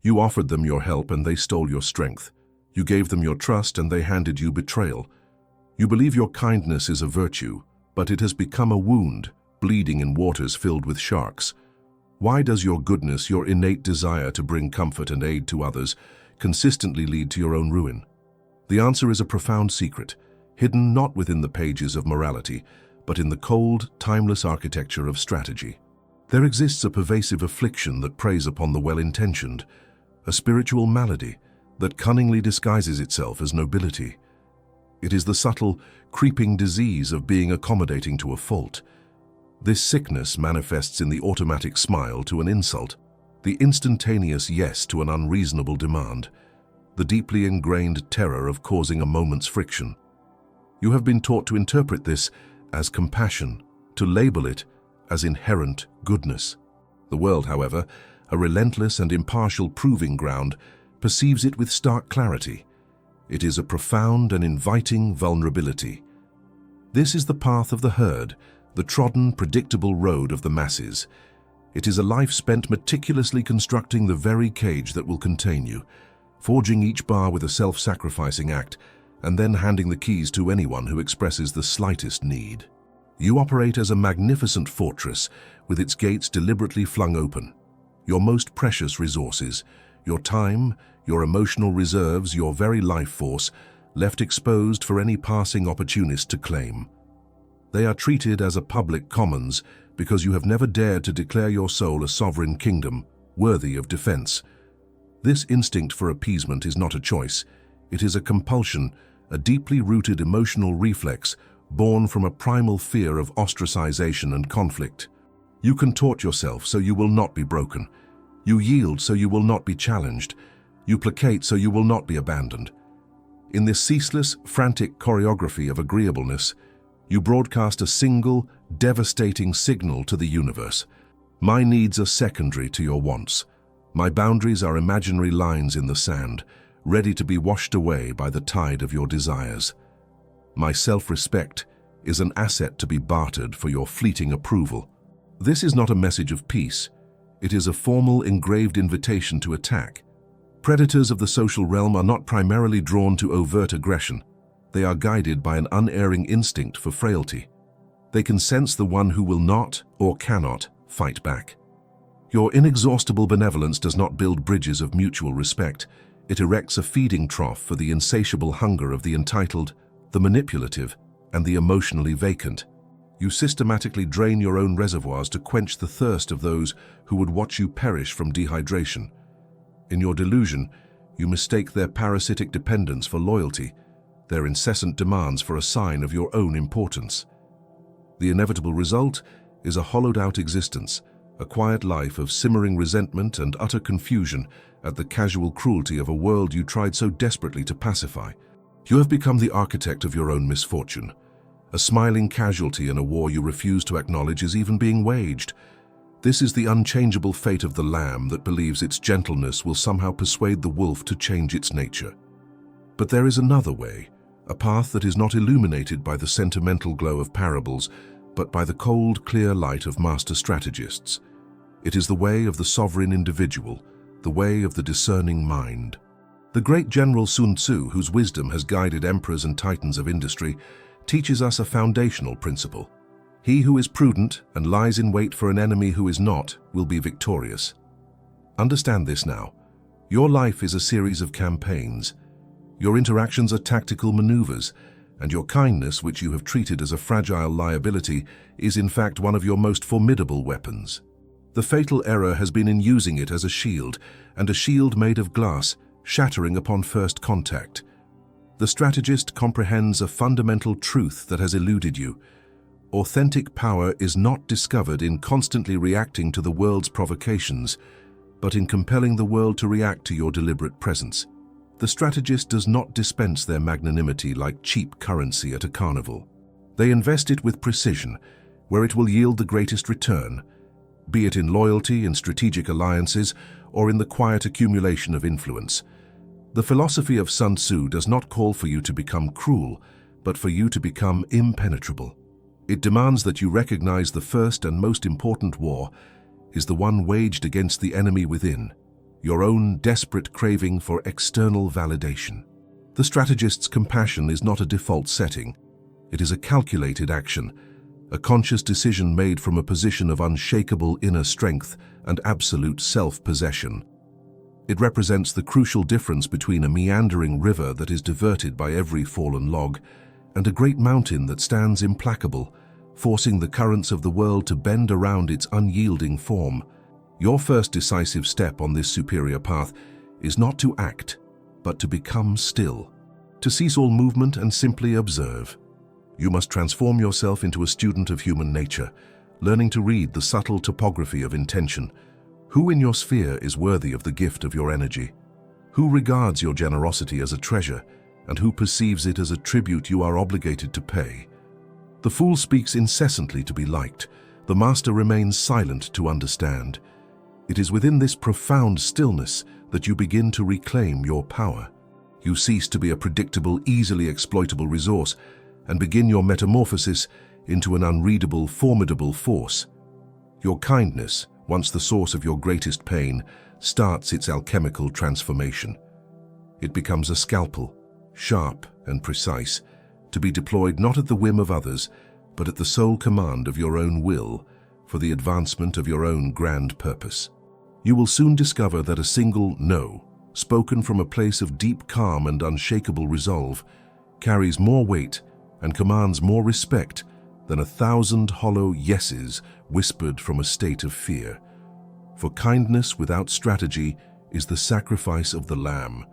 You offered them your help and they stole your strength. You gave them your trust and they handed you betrayal. You believe your kindness is a virtue, but it has become a wound, bleeding in waters filled with sharks. Why does your goodness, your innate desire to bring comfort and aid to others, consistently lead to your own ruin? The answer is a profound secret, hidden not within the pages of morality, but in the cold, timeless architecture of strategy. There exists a pervasive affliction that preys upon the well-intentioned, a spiritual malady that cunningly disguises itself as nobility. It is the subtle, creeping disease of being accommodating to a fault. This sickness manifests in the automatic smile to an insult, the instantaneous yes to an unreasonable demand, the deeply ingrained terror of causing a moment's friction. You have been taught to interpret this as compassion, to label it as inherent goodness. The world, however, a relentless and impartial proving ground, perceives it with stark clarity. It is a profound and inviting vulnerability. This is the path of the herd, the trodden, predictable road of the masses. It is a life spent meticulously constructing the very cage that will contain you, forging each bar with a self-sacrificing act, and then handing the keys to anyone who expresses the slightest need. You operate as a magnificent fortress, with its gates deliberately flung open. Your most precious resources, your time, your emotional reserves, your very life force, left exposed for any passing opportunist to claim. They are treated as a public commons because you have never dared to declare your soul a sovereign kingdom, worthy of defense. This instinct for appeasement is not a choice. It is a compulsion, a deeply rooted emotional reflex born from a primal fear of ostracization and conflict. You contort yourself so you will not be broken. You yield so you will not be challenged. You placate so you will not be abandoned. In this ceaseless, frantic choreography of agreeableness, you broadcast a single, devastating signal to the universe. My needs are secondary to your wants. My boundaries are imaginary lines in the sand, ready to be washed away by the tide of your desires. My self-respect is an asset to be bartered for your fleeting approval. This is not a message of peace. It is a formal, engraved invitation to attack. Predators of the social realm are not primarily drawn to overt aggression. They are guided by an unerring instinct for frailty. They can sense the one who will not or cannot fight back. Your inexhaustible benevolence does not build bridges of mutual respect. It erects a feeding trough for the insatiable hunger of the entitled, the manipulative, and the emotionally vacant. You systematically drain your own reservoirs to quench the thirst of those who would watch you perish from dehydration. In your delusion, you mistake their parasitic dependence for loyalty, their incessant demands for a sign of your own importance. The inevitable result is a hollowed-out existence, a quiet life of simmering resentment and utter confusion at the casual cruelty of a world you tried so desperately to pacify. You have become the architect of your own misfortune. A smiling casualty in a war you refuse to acknowledge is even being waged. This is the unchangeable fate of the lamb that believes its gentleness will somehow persuade the wolf to change its nature. But there is another way, a path that is not illuminated by the sentimental glow of parables, but by the cold, clear light of master strategists. It is the way of the sovereign individual, the way of the discerning mind. The great general Sun Tzu, whose wisdom has guided emperors and titans of industry, teaches us a foundational principle. He who is prudent and lies in wait for an enemy who is not will be victorious. Understand this now. Your life is a series of campaigns. Your interactions are tactical maneuvers, and your kindness, which you have treated as a fragile liability, is in fact one of your most formidable weapons. The fatal error has been in using it as a shield, and a shield made of glass, shattering upon first contact. The strategist comprehends a fundamental truth that has eluded you. Authentic power is not discovered in constantly reacting to the world's provocations, but in compelling the world to react to your deliberate presence. The strategist does not dispense their magnanimity like cheap currency at a carnival. They invest it with precision, where it will yield the greatest return, be it in loyalty, in strategic alliances, or in the quiet accumulation of influence. The philosophy of Sun Tzu does not call for you to become cruel, but for you to become impenetrable. It demands that you recognize the first and most important war is the one waged against the enemy within, your own desperate craving for external validation. The strategist's compassion is not a default setting. It is a calculated action, a conscious decision made from a position of unshakable inner strength and absolute self-possession. It represents the crucial difference between a meandering river that is diverted by every fallen log and a great mountain that stands implacable, forcing the currents of the world to bend around its unyielding form. Your first decisive step on this superior path is not to act, but to become still, to cease all movement and simply observe. You must transform yourself into a student of human nature, learning to read the subtle topography of intention. Who in your sphere is worthy of the gift of your energy? Who regards your generosity as a treasure, and who perceives it as a tribute you are obligated to pay? The fool speaks incessantly to be liked. The master remains silent to understand. It is within this profound stillness that you begin to reclaim your power. You cease to be a predictable, easily exploitable resource and begin your metamorphosis into an unreadable, formidable force. Your kindness, once the source of your greatest pain, starts its alchemical transformation. It becomes a scalpel, sharp and precise, to be deployed not at the whim of others, but at the sole command of your own will, for the advancement of your own grand purpose. You will soon discover that a single no, spoken from a place of deep calm and unshakable resolve, carries more weight and commands more respect than 1,000 hollow yeses whispered from a state of fear. For kindness without strategy is the sacrifice of the lamb.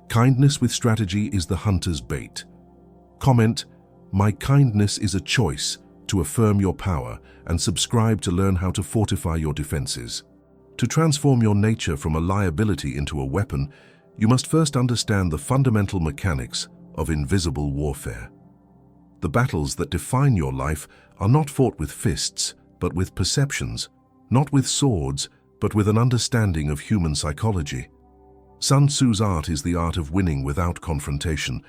Kindness with strategy is the hunter's bait. Comment, "My kindness is a choice," to affirm your power, and subscribe to learn how to fortify your defenses. To transform your nature from a liability into a weapon, you must first understand the fundamental mechanics of invisible warfare. The battles that define your life are not fought with fists, but with perceptions, not with swords, but with an understanding of human psychology. Sun Tzu's art is the art of winning without confrontation,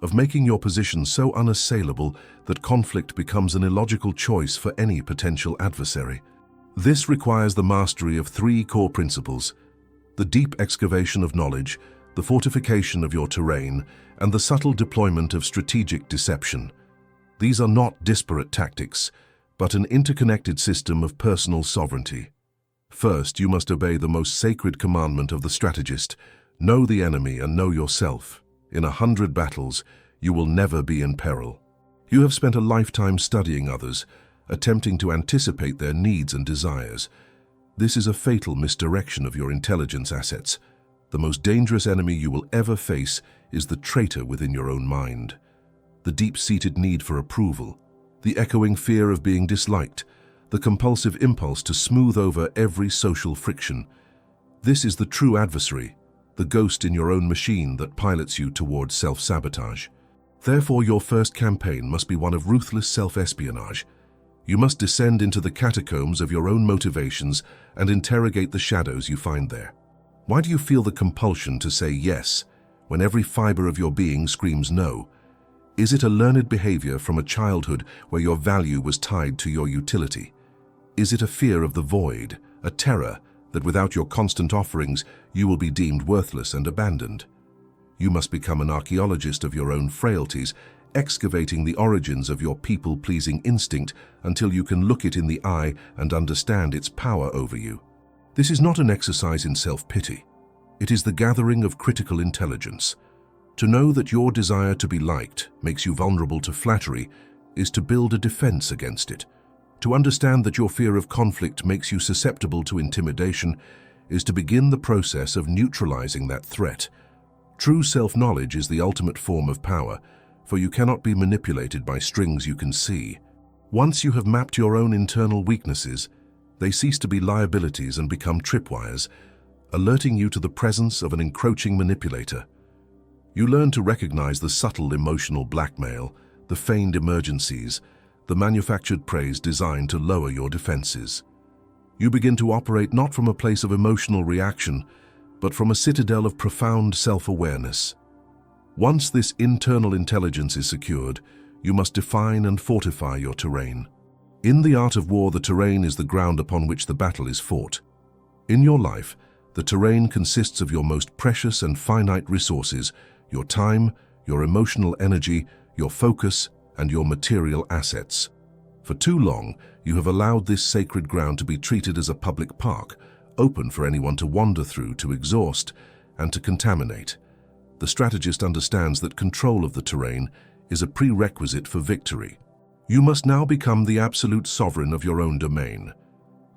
of making your position so unassailable that conflict becomes an illogical choice for any potential adversary. This requires the mastery of three core principles: the deep excavation of knowledge, the fortification of your terrain, and the subtle deployment of strategic deception. These are not disparate tactics, but an interconnected system of personal sovereignty. First, you must obey the most sacred commandment of the strategist: know the enemy and know yourself. In 100 battles, you will never be in peril. You have spent a lifetime studying others, attempting to anticipate their needs and desires. This is a fatal misdirection of your intelligence assets. The most dangerous enemy you will ever face is the traitor within your own mind. The deep-seated need for approval, the echoing fear of being disliked, the compulsive impulse to smooth over every social friction. This is the true adversary, the ghost in your own machine that pilots you towards self-sabotage. Therefore, your first campaign must be one of ruthless self-espionage. You must descend into the catacombs of your own motivations and interrogate the shadows you find there. Why do you feel the compulsion to say yes when every fiber of your being screams no? Is it a learned behavior from a childhood where your value was tied to your utility? Is it a fear of the void, a terror that without your constant offerings you will be deemed worthless and abandoned? You must become an archaeologist of your own frailties, excavating the origins of your people-pleasing instinct until you can look it in the eye and understand its power over you. This is not an exercise in self-pity. It is the gathering of critical intelligence. To know that your desire to be liked makes you vulnerable to flattery is to build a defense against it. To understand that your fear of conflict makes you susceptible to intimidation is to begin the process of neutralizing that threat. True self-knowledge is the ultimate form of power, for you cannot be manipulated by strings you can see. Once you have mapped your own internal weaknesses, they cease to be liabilities and become tripwires, alerting you to the presence of an encroaching manipulator. You learn to recognize the subtle emotional blackmail, the feigned emergencies, the manufactured praise designed to lower your defenses. You begin to operate not from a place of emotional reaction, but from a citadel of profound self-awareness. Once this internal intelligence is secured, you must define and fortify your terrain. In the art of war, the terrain is the ground upon which the battle is fought. In your life, The terrain consists of your most precious and finite resources, your time, your emotional energy, your focus, and your material assets. For too long, you have allowed this sacred ground to be treated as a public park, open for anyone to wander through, to exhaust, and to contaminate. The strategist understands that control of the terrain is a prerequisite for victory. You must now become the absolute sovereign of your own domain.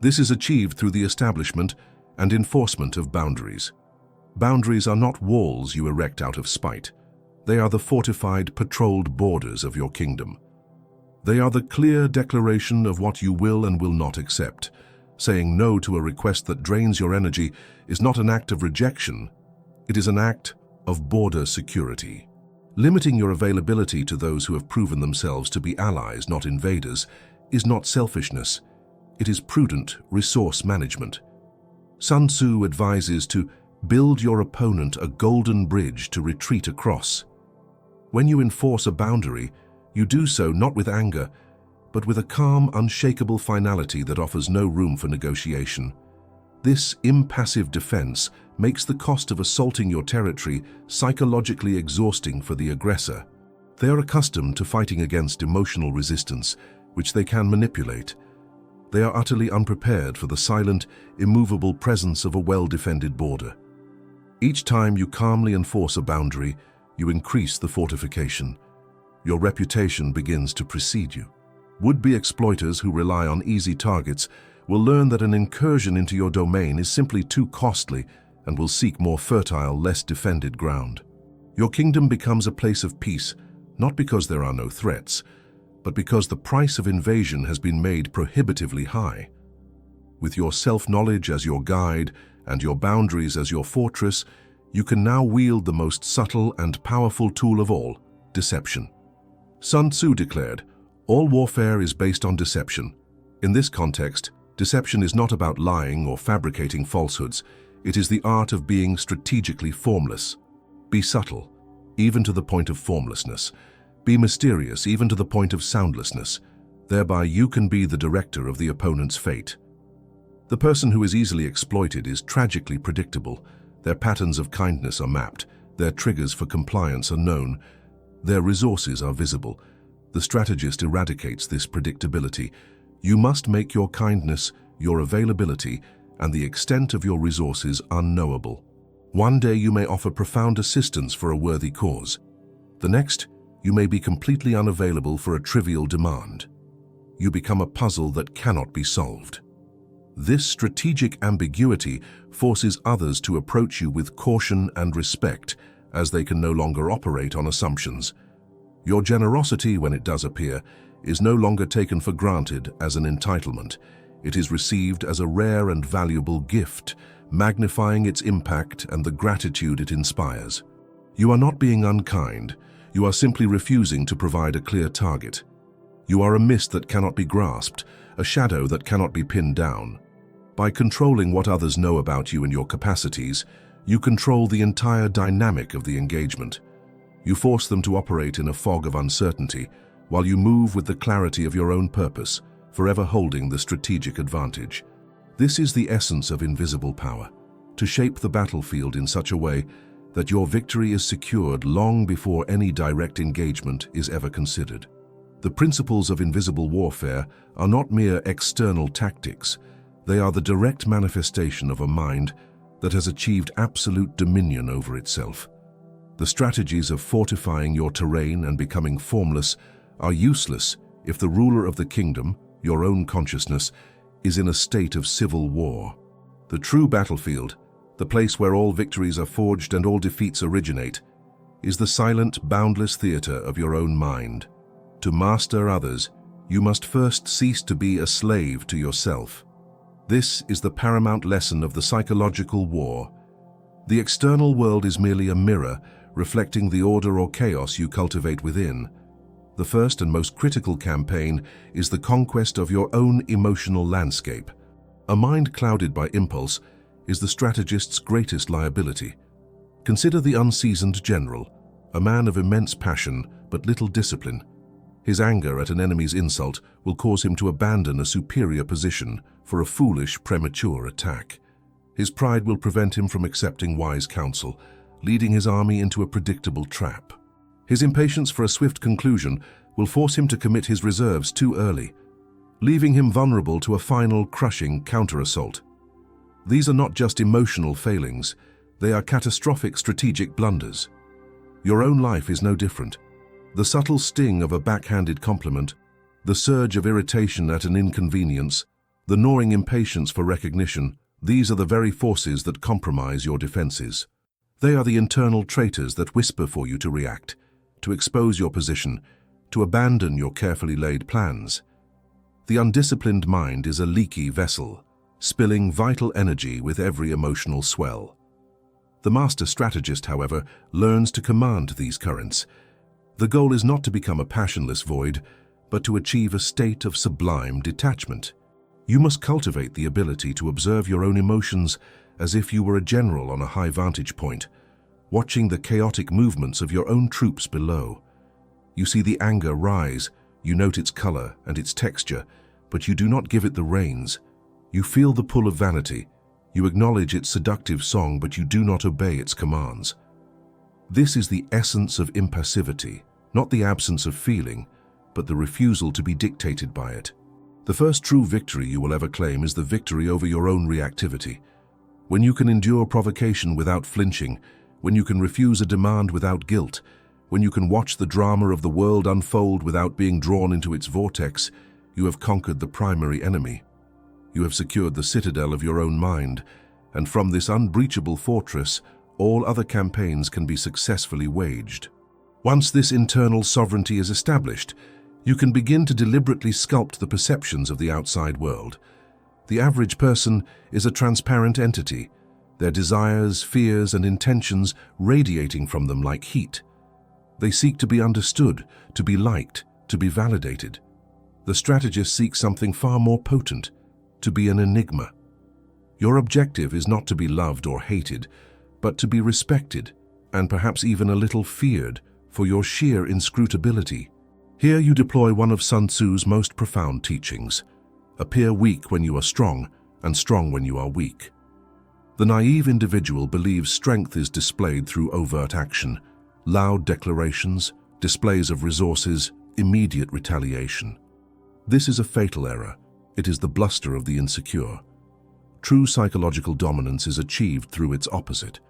This is achieved through the establishment and enforcement of boundaries. Boundaries are not walls you erect out of spite. They are the fortified, patrolled borders of your kingdom. They are the clear declaration of what you will and will not accept. Saying no to a request that drains your energy is not an act of rejection, it is an act of border security. Limiting your availability to those who have proven themselves to be allies, not invaders, is not selfishness. It is prudent resource management. Sun Tzu advises to build your opponent a golden bridge to retreat across. When you enforce a boundary, you do so not with anger, but with a calm, unshakable finality that offers no room for negotiation. This impassive defense makes the cost of assaulting your territory psychologically exhausting for the aggressor. They are accustomed to fighting against emotional resistance, which they can manipulate. They are utterly unprepared for the silent, immovable presence of a well-defended border. Each time you calmly enforce a boundary, you increase the fortification. Your reputation begins to precede you. Would-be exploiters who rely on easy targets will learn that an incursion into your domain is simply too costly and will seek more fertile, less defended ground. Your kingdom becomes a place of peace, not because there are no threats, but because the price of invasion has been made prohibitively high. With your self-knowledge as your guide and your boundaries as your fortress, you can now wield the most subtle and powerful tool of all, deception. Sun Tzu declared, "All warfare is based on deception." In this context, deception is not about lying or fabricating falsehoods. It is the art of being strategically formless. Be subtle, even to the point of formlessness. Be mysterious, even to the point of soundlessness. Thereby you can be the director of the opponent's fate. The person who is easily exploited is tragically predictable. Their patterns of kindness are mapped. Their triggers for compliance are known. Their resources are visible. The strategist eradicates this predictability. You must make your kindness, your availability, and the extent of your resources unknowable. One day you may offer profound assistance for a worthy cause. The next, you may be completely unavailable for a trivial demand. You become a puzzle that cannot be solved. This strategic ambiguity forces others to approach you with caution and respect, as they can no longer operate on assumptions. Your generosity, when it does appear, is no longer taken for granted as an entitlement. It is received as a rare and valuable gift, magnifying its impact and the gratitude it inspires. You are not being unkind. You are simply refusing to provide a clear target. You are a mist that cannot be grasped, a shadow that cannot be pinned down. By controlling what others know about you and your capacities, you control the entire dynamic of the engagement. You force them to operate in a fog of uncertainty, while you move with the clarity of your own purpose, forever holding the strategic advantage. This is the essence of invisible power, to shape the battlefield in such a way that your victory is secured long before any direct engagement is ever considered. The principles of invisible warfare are not mere external tactics. They are the direct manifestation of a mind that has achieved absolute dominion over itself. The strategies of fortifying your terrain and becoming formless are useless if the ruler of the kingdom, your own consciousness, is in a state of civil war. The true battlefield, the place where all victories are forged and all defeats originate, is the silent, boundless theater of your own mind. To master others, you must first cease to be a slave to yourself. This is the paramount lesson of the psychological war. The external world is merely a mirror reflecting the order or chaos you cultivate within. The first and most critical campaign is the conquest of your own emotional landscape. A mind clouded by impulse is the strategist's greatest liability. Consider the unseasoned general, a man of immense passion but little discipline. His anger at an enemy's insult will cause him to abandon a superior position for a foolish, premature attack. His pride will prevent him from accepting wise counsel, leading his army into a predictable trap. His impatience for a swift conclusion will force him to commit his reserves too early, leaving him vulnerable to a final, crushing counter-assault. These are not just emotional failings, they are catastrophic strategic blunders. Your own life is no different. The subtle sting of a backhanded compliment, the surge of irritation at an inconvenience, the gnawing impatience for recognition, these are the very forces that compromise your defenses. They are the internal traitors that whisper for you to react, to expose your position, to abandon your carefully laid plans. The undisciplined mind is a leaky vessel, spilling vital energy with every emotional swell. The master strategist, however, learns to command these currents. The goal is not to become a passionless void, but to achieve a state of sublime detachment. You must cultivate the ability to observe your own emotions as if you were a general on a high vantage point, watching the chaotic movements of your own troops below. You see the anger rise, you note its color and its texture, but you do not give it the reins. You feel the pull of vanity, you acknowledge its seductive song, but you do not obey its commands. This is the essence of impassivity, not the absence of feeling, but the refusal to be dictated by it. The first true victory you will ever claim is the victory over your own reactivity. When you can endure provocation without flinching, when you can refuse a demand without guilt, when you can watch the drama of the world unfold without being drawn into its vortex, you have conquered the primary enemy. You have secured the citadel of your own mind, and from this unbreachable fortress, all other campaigns can be successfully waged. Once this internal sovereignty is established, you can begin to deliberately sculpt the perceptions of the outside world. The average person is a transparent entity, their desires, fears, and intentions radiating from them like heat. They seek to be understood, to be liked, to be validated. The strategist seeks something far more potent, to be an enigma. Your objective is not to be loved or hated, but to be respected, and perhaps even a little feared, for your sheer inscrutability. Here you deploy one of Sun Tzu's most profound teachings: appear weak when you are strong, and strong when you are weak. The naive individual believes strength is displayed through overt action, loud declarations, displays of resources, immediate retaliation. This is a fatal error. It is the bluster of the insecure. True psychological dominance is achieved through its opposite.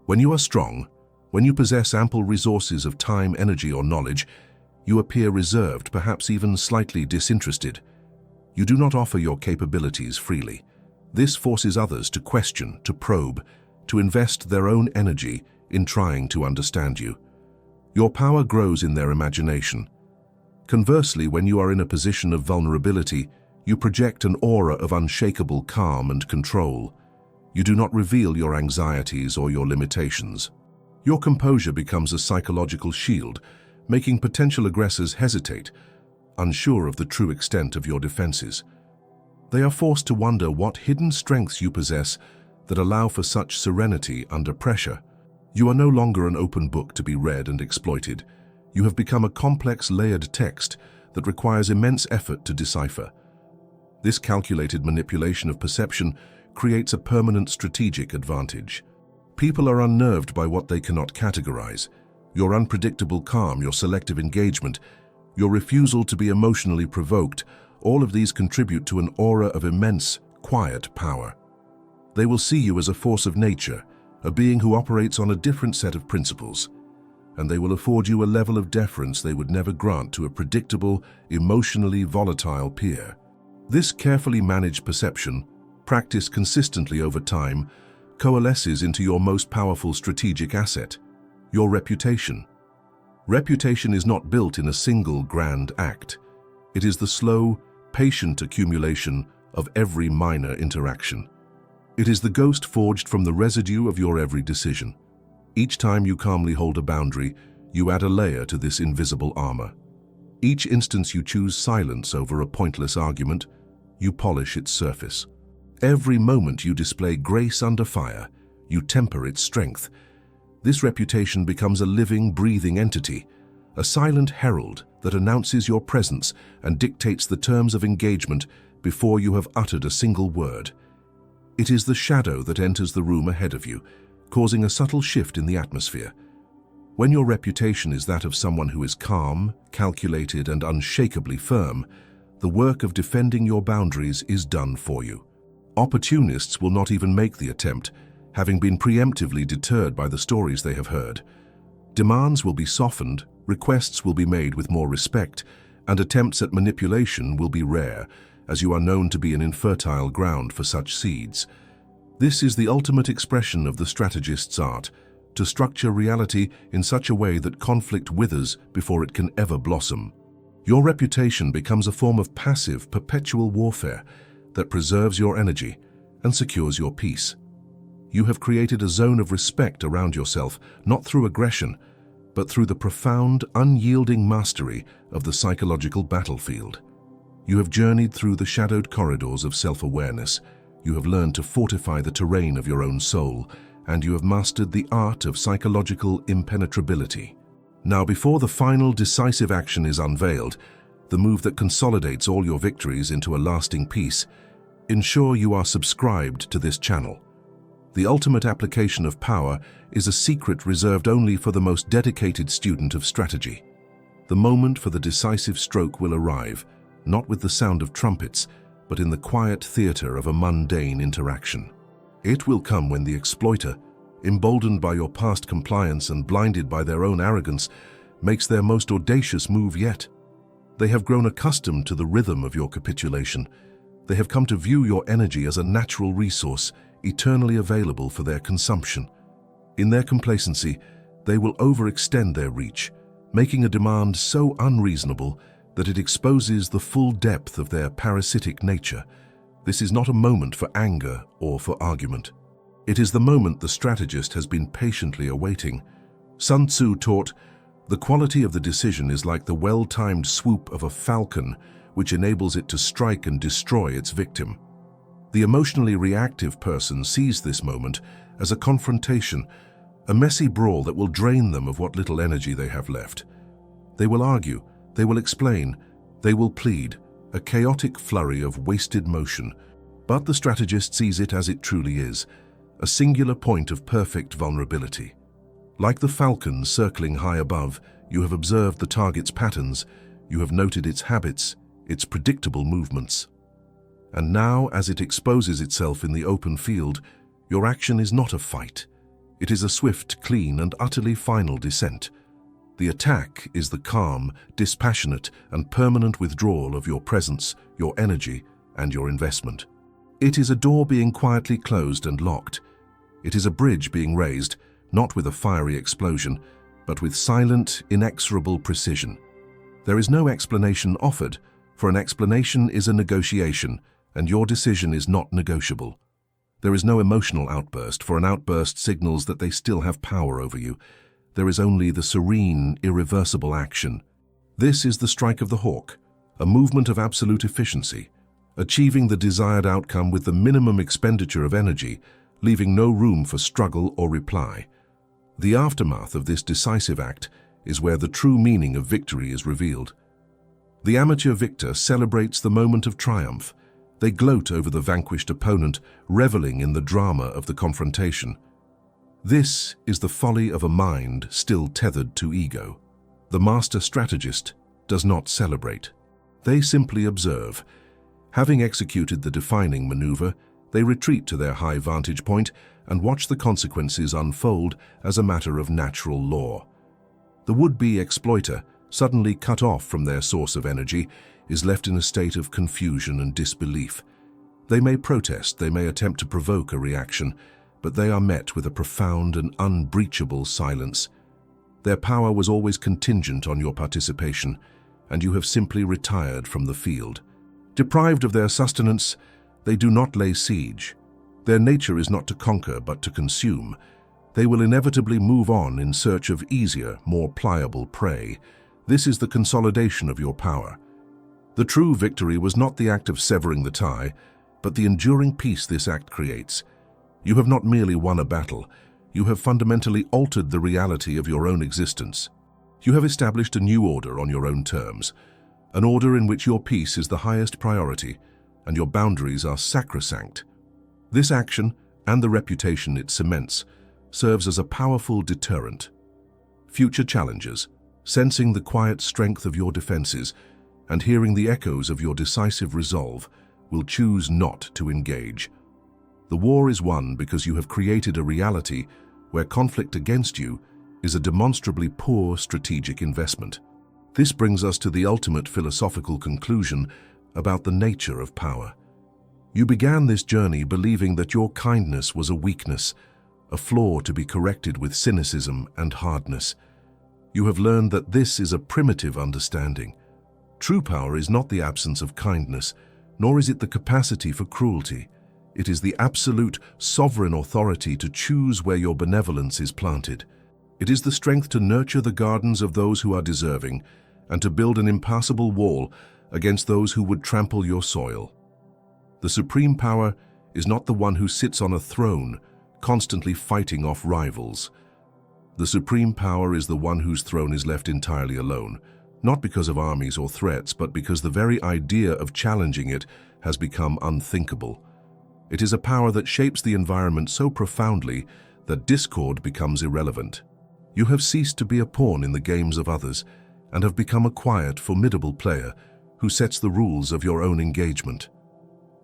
When you are strong, when you possess ample resources of time, energy, or knowledge, you appear reserved, perhaps even slightly disinterested. You do not offer your capabilities freely. This forces others to question, to probe, to invest their own energy in trying to understand you. Your power grows in their imagination. Conversely, when you are in a position of vulnerability, you project an aura of unshakable calm and control. You do not reveal your anxieties or your limitations. Your composure becomes a psychological shield, making potential aggressors hesitate, unsure of the true extent of your defenses. They are forced to wonder what hidden strengths you possess that allow for such serenity under pressure. You are no longer an open book to be read and exploited. You have become a complex, layered text that requires immense effort to decipher. This calculated manipulation of perception creates a permanent strategic advantage. People are unnerved by what they cannot categorize. Your unpredictable calm, your selective engagement, your refusal to be emotionally provoked, all of these contribute to an aura of immense, quiet power. They will see you as a force of nature, a being who operates on a different set of principles, and they will afford you a level of deference they would never grant to a predictable, emotionally volatile peer. This carefully managed perception, practiced consistently over time, coalesces into your most powerful strategic asset: your reputation. Reputation is not built in a single grand act. It is the slow, patient accumulation of every minor interaction. It is the ghost forged from the residue of your every decision. Each time you calmly hold a boundary, you add a layer to this invisible armor. Each instance you choose silence over a pointless argument, you polish its surface. Every moment you display grace under fire, you temper its strength. This reputation becomes a living, breathing entity, a silent herald that announces your presence and dictates the terms of engagement before you have uttered a single word. It is the shadow that enters the room ahead of you, causing a subtle shift in the atmosphere. When your reputation is that of someone who is calm, calculated, and unshakably firm, the work of defending your boundaries is done for you. Opportunists will not even make the attempt, having been preemptively deterred by the stories they have heard. Demands will be softened, requests will be made with more respect, and attempts at manipulation will be rare, as you are known to be an infertile ground for such seeds. This is the ultimate expression of the strategist's art, to structure reality in such a way that conflict withers before it can ever blossom. Your reputation becomes a form of passive, perpetual warfare that preserves your energy and secures your peace. You have created a zone of respect around yourself, not through aggression, but through the profound, unyielding mastery of the psychological battlefield. You have journeyed through the shadowed corridors of self-awareness. You have learned to fortify the terrain of your own soul, and you have mastered the art of psychological impenetrability. Now, before the final decisive action is unveiled, the move that consolidates all your victories into a lasting peace, ensure you are subscribed to this channel. The ultimate application of power is a secret reserved only for the most dedicated student of strategy. The moment for the decisive stroke will arrive, not with the sound of trumpets, but in the quiet theater of a mundane interaction. It will come when the exploiter, emboldened by your past compliance and blinded by their own arrogance, makes their most audacious move yet. They have grown accustomed to the rhythm of your capitulation. They have come to view your energy as a natural resource, eternally available for their consumption. In their complacency, they will overextend their reach, making a demand so unreasonable that it exposes the full depth of their parasitic nature. This is not a moment for anger or for argument. It is the moment the strategist has been patiently awaiting. Sun Tzu taught, "The quality of the decision is like the well-timed swoop of a falcon, which enables it to strike and destroy its victim." The emotionally reactive person sees this moment as a confrontation, a messy brawl that will drain them of what little energy they have left. They will argue, they will explain, they will plead, a chaotic flurry of wasted motion. But the strategist sees it as it truly is, a singular point of perfect vulnerability. Like the falcon circling high above, you have observed the target's patterns, you have noted its habits, its predictable movements. And now, as it exposes itself in the open field, your action is not a fight. It is a swift, clean, and utterly final descent. The attack is the calm, dispassionate, and permanent withdrawal of your presence, your energy, and your investment. It is a door being quietly closed and locked. It is a bridge being raised, not with a fiery explosion, but with silent, inexorable precision. There is no explanation offered, for an explanation is a negotiation, and your decision is not negotiable. There is no emotional outburst, for an outburst signals that they still have power over you. There is only the serene, irreversible action. This is the strike of the hawk, a movement of absolute efficiency, achieving the desired outcome with the minimum expenditure of energy, leaving no room for struggle or reply. The aftermath of this decisive act is where the true meaning of victory is revealed. The amateur victor celebrates the moment of triumph. They gloat over the vanquished opponent, reveling in the drama of the confrontation. This is the folly of a mind still tethered to ego. The master strategist does not celebrate. They simply observe. Having executed the defining maneuver, they retreat to their high vantage point and watch the consequences unfold as a matter of natural law. The would-be exploiter, suddenly cut off from their source of energy, is left in a state of confusion and disbelief. They may protest, they may attempt to provoke a reaction, but they are met with a profound and unbreachable silence. Their power was always contingent on your participation, and you have simply retired from the field. Deprived of their sustenance, they do not lay siege. Their nature is not to conquer, but to consume. They will inevitably move on in search of easier, more pliable prey. This is the consolidation of your power. The true victory was not the act of severing the tie, but the enduring peace this act creates. You have not merely won a battle, you have fundamentally altered the reality of your own existence. You have established a new order on your own terms, an order in which your peace is the highest priority and your boundaries are sacrosanct. This action, and the reputation it cements, serves as a powerful deterrent. Future challengers, sensing the quiet strength of your defenses and hearing the echoes of your decisive resolve, will choose not to engage. The war is won because you have created a reality where conflict against you is a demonstrably poor strategic investment. This brings us to the ultimate philosophical conclusion about the nature of power. You began this journey believing that your kindness was a weakness, a flaw to be corrected with cynicism and hardness. You have learned that this is a primitive understanding. True power is not the absence of kindness, nor is it the capacity for cruelty. It is the absolute, sovereign authority to choose where your benevolence is planted. It is the strength to nurture the gardens of those who are deserving and to build an impassable wall against those who would trample your soil. The supreme power is not the one who sits on a throne, constantly fighting off rivals. The supreme power is the one whose throne is left entirely alone, not because of armies or threats, but because the very idea of challenging it has become unthinkable. It is a power that shapes the environment so profoundly that discord becomes irrelevant. You have ceased to be a pawn in the games of others and have become a quiet, formidable player who sets the rules of your own engagement.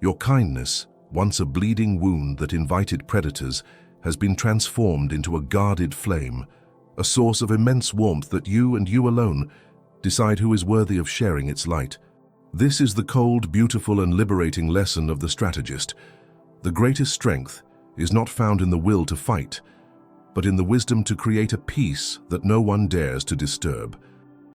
Your kindness, once a bleeding wound that invited predators, has been transformed into a guarded flame, a source of immense warmth that you and you alone decide who is worthy of sharing its light. This is the cold, beautiful, and liberating lesson of the strategist. The greatest strength is not found in the will to fight, but in the wisdom to create a peace that no one dares to disturb.